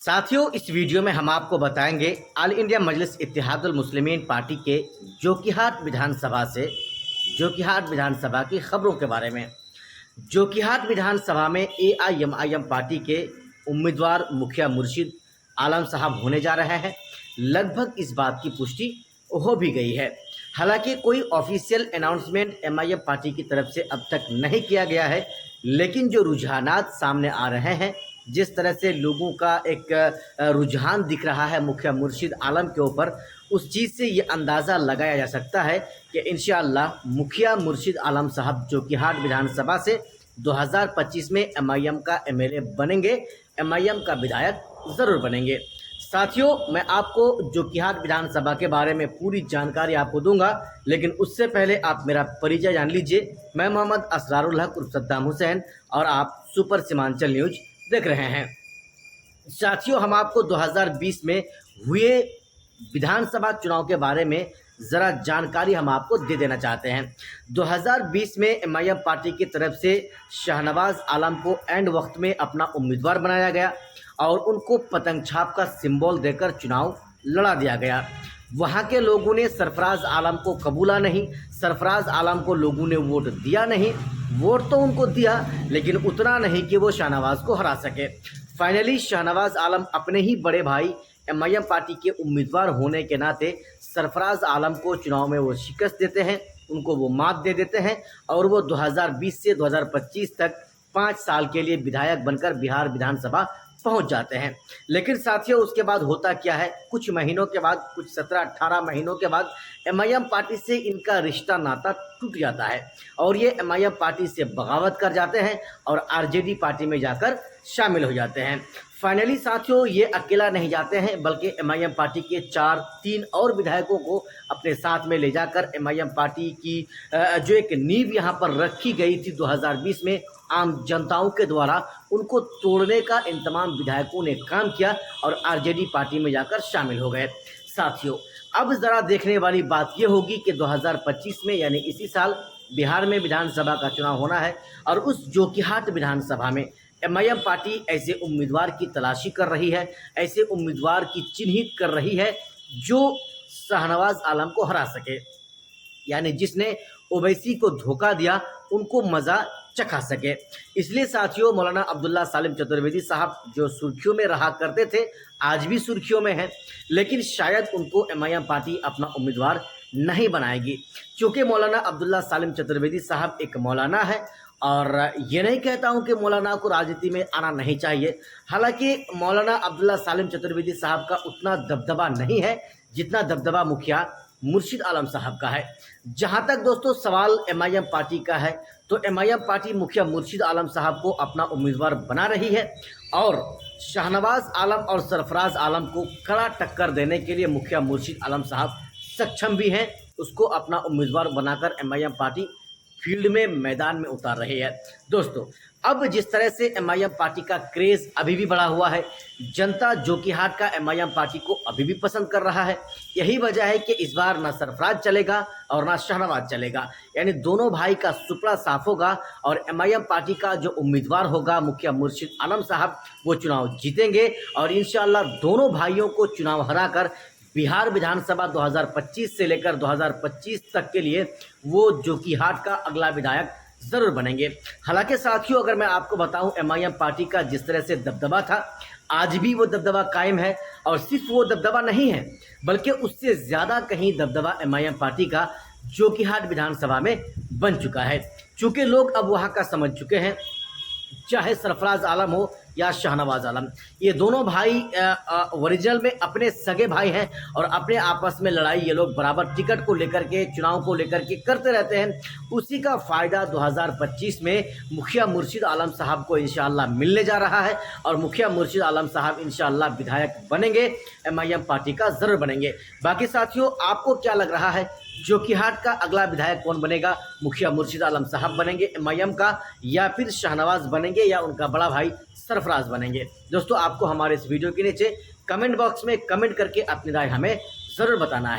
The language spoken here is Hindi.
साथियों, इस वीडियो में हम आपको बताएंगे ऑल इंडिया मजलिस इत्तेहादुल मुस्लिमीन पार्टी के जोकीहाट विधानसभा की खबरों के बारे में। जोकीहाट विधानसभा में एआईएमआईएम पार्टी के उम्मीदवार मुखिया मुर्शिद आलम साहब होने जा रहे हैं। लगभग इस बात की पुष्टि हो भी गई है। हालांकि कोई ऑफिशियल अनाउंसमेंट एमआईएम पार्टी की तरफ से अब तक नहीं किया गया है, लेकिन जो रुझानात सामने आ रहे हैं, जिस तरह से लोगों का एक रुझान दिख रहा है मुखिया मुर्शिद आलम के ऊपर, उस चीज़ से ये अंदाज़ा लगाया जा सकता है कि इंशाअल्लाह मुखिया मुर्शिद आलम साहब जोकीहाट विधानसभा से 2025 में एमआईएम का एमएलए बनेंगे, एमआईएम का विधायक ज़रूर बनेंगे। साथियों, मैं आपको जोकीहाट विधानसभा के बारे में पूरी जानकारी आपको दूंगा, लेकिन उससे पहले आप मेरा परिचय जान लीजिए। मैं मोहम्मद असरारुल हक उर्फ सद्दाम हुसैन और आप सुपर सीमांचल न्यूज देख रहे हैं। साथियों, हम आपको 2020 में हुए विधानसभा चुनाव के बारे में ज़रा जानकारी हम आपको दे देना चाहते हैं। 2020 में एमआईएम पार्टी की तरफ से शाहनवाज आलम को एंड वक्त में अपना उम्मीदवार बनाया गया और उनको पतंग छाप का सिंबल देकर चुनाव लड़ा दिया गया। वहाँ के लोगों ने सरफराज आलम को कबूला नहीं, सरफराज आलम को लोगों ने वोट दिया नहीं। वोट तो उनको दिया, लेकिन उतना नहीं कि वो शाहनवाज को हरा सके। फाइनली शाहनवाज आलम अपने ही बड़े भाई एमआईएम पार्टी के उम्मीदवार होने के नाते सरफराज आलम को चुनाव में वो शिकस्त देते हैं, उनको वो मात दे देते हैं और वो 2020 से 2025 तक 5 साल के लिए विधायक बनकर बिहार विधानसभा पहुंच जाते हैं। लेकिन साथियों, उसके बाद होता क्या है, कुछ महीनों के बाद, कुछ 17-18 महीनों के बाद एमआईएम पार्टी से इनका रिश्ता नाता टूट जाता है और ये एमआईएम पार्टी से बगावत कर जाते हैं और आरजेडी पार्टी में जाकर शामिल हो जाते हैं। फाइनली साथियों, ये अकेला नहीं जाते हैं, बल्कि एमआईएम पार्टी के 3 और विधायकों को अपने साथ में ले जाकर एमआईएम पार्टी की जो एक नींव यहाँ पर रखी गई थी 2020 में आम जनताओं के द्वारा, उनको तोड़ने का इंतमाम विधायकों ने काम किया और आरजेडी पार्टी में जाकर शामिल हो गए। साथियों, अब ज़रा देखने वाली बात ये होगी कि 2025 में यानी इसी साल बिहार में विधानसभा का चुनाव होना है और उस जोकीहाट विधानसभा में एमआईएम पार्टी ऐसे उम्मीदवार की तलाशी कर रही है, ऐसे उम्मीदवार की चिन्हित कर रही है जो शाहनवाज आलम को हरा सके, यानी जिसने ओवैसी को धोखा दिया उनको मज़ा चखा सके। इसलिए साथियों, मौलाना अब्दुल्ला सालिम चतुर्वेदी साहब जो सुर्खियों में रहा करते थे, आज भी सुर्खियों में हैं, लेकिन शायद उनको एमआईएम पार्टी अपना उम्मीदवार नहीं बनाएगी, क्योंकि मौलाना अब्दुल्ला सालिम चतुर्वेदी साहब एक मौलाना है। और ये नहीं कहता हूँ कि मौलाना को राजनीति में आना नहीं चाहिए, हालांकि मौलाना अब्दुल्ला सालिम चतुर्वेदी साहब का उतना दबदबा नहीं है जितना दबदबा मुखिया मुर्शिद आलम साहब का है। जहाँ तक दोस्तों सवाल एमआईएम पार्टी का है, तो एमआईएम पार्टी मुखिया मुर्शिद आलम साहब को अपना उम्मीदवार बना रही है और शाहनवाज आलम और सरफराज आलम को कड़ा टक्कर देने के लिए मुखिया मुर्शिद आलम साहब सक्षम भी हैं। उसको अपना उम्मीदवार बनाकर एमआईएम पार्टी फील्ड में, मैदान में उतार रही है। दोस्तों, अब जिस तरह से एमआईएम पार्टी का क्रेज़ अभी भी बढ़ा हुआ है, जनता जोकीहाट का एमआईएम पार्टी को अभी भी पसंद कर रहा है। यही वजह है कि इस बार ना सरफराज चलेगा और ना शाहनवाज चलेगा, यानी दोनों भाई का सुपड़ा साफ होगा और एमआईएम पार्टी का जो उम्मीदवार होगा मुखिया मुर्शिद आलम साहब, वो चुनाव जीतेंगे और इंशाअल्लाह दोनों भाइयों को चुनाव हराकर बिहार विधानसभा 2025 से लेकर 2025 तक के लिए वो जोकीहाट का अगला विधायक ज़रूर बनेंगे। हालांकि साथियों, अगर मैं आपको बताऊं, एमआईएम पार्टी का जिस तरह से दबदबा था, आज भी वो दबदबा कायम है और सिर्फ वो दबदबा नहीं है, बल्कि उससे ज़्यादा कहीं दबदबा एमआईएम पार्टी का जोकीहाट विधानसभा में बन चुका है। चूँकि लोग अब वहाँ का समझ चुके हैं, चाहे सरफराज आलम हो या शाहनवाज आलम, ये दोनों भाई ओरिजिनल में अपने सगे भाई हैं और अपने आपस में लड़ाई ये लोग बराबर टिकट को लेकर के, चुनाव को लेकर के करते रहते हैं। उसी का फ़ायदा 2025 में मुखिया मुर्शिद आलम साहब को इंशाअल्लाह मिलने जा रहा है और मुखिया मुर्शिद आलम साहब इंशाअल्लाह विधायक बनेंगे, एमआईएम पार्टी का ज़रूर बनेंगे। बाकी साथियों, आपको क्या लग रहा है, जोकीहाट का अगला विधायक कौन बनेगा? मुखिया मुर्शिद आलम साहब बनेंगे एमआईएम का, या फिर शाहनवाज बनेंगे, या उनका बड़ा भाई सरफराज बनेंगे? दोस्तों, आपको हमारे इस वीडियो के नीचे कमेंट बॉक्स में कमेंट करके अपनी राय हमें ज़रूर बताना है।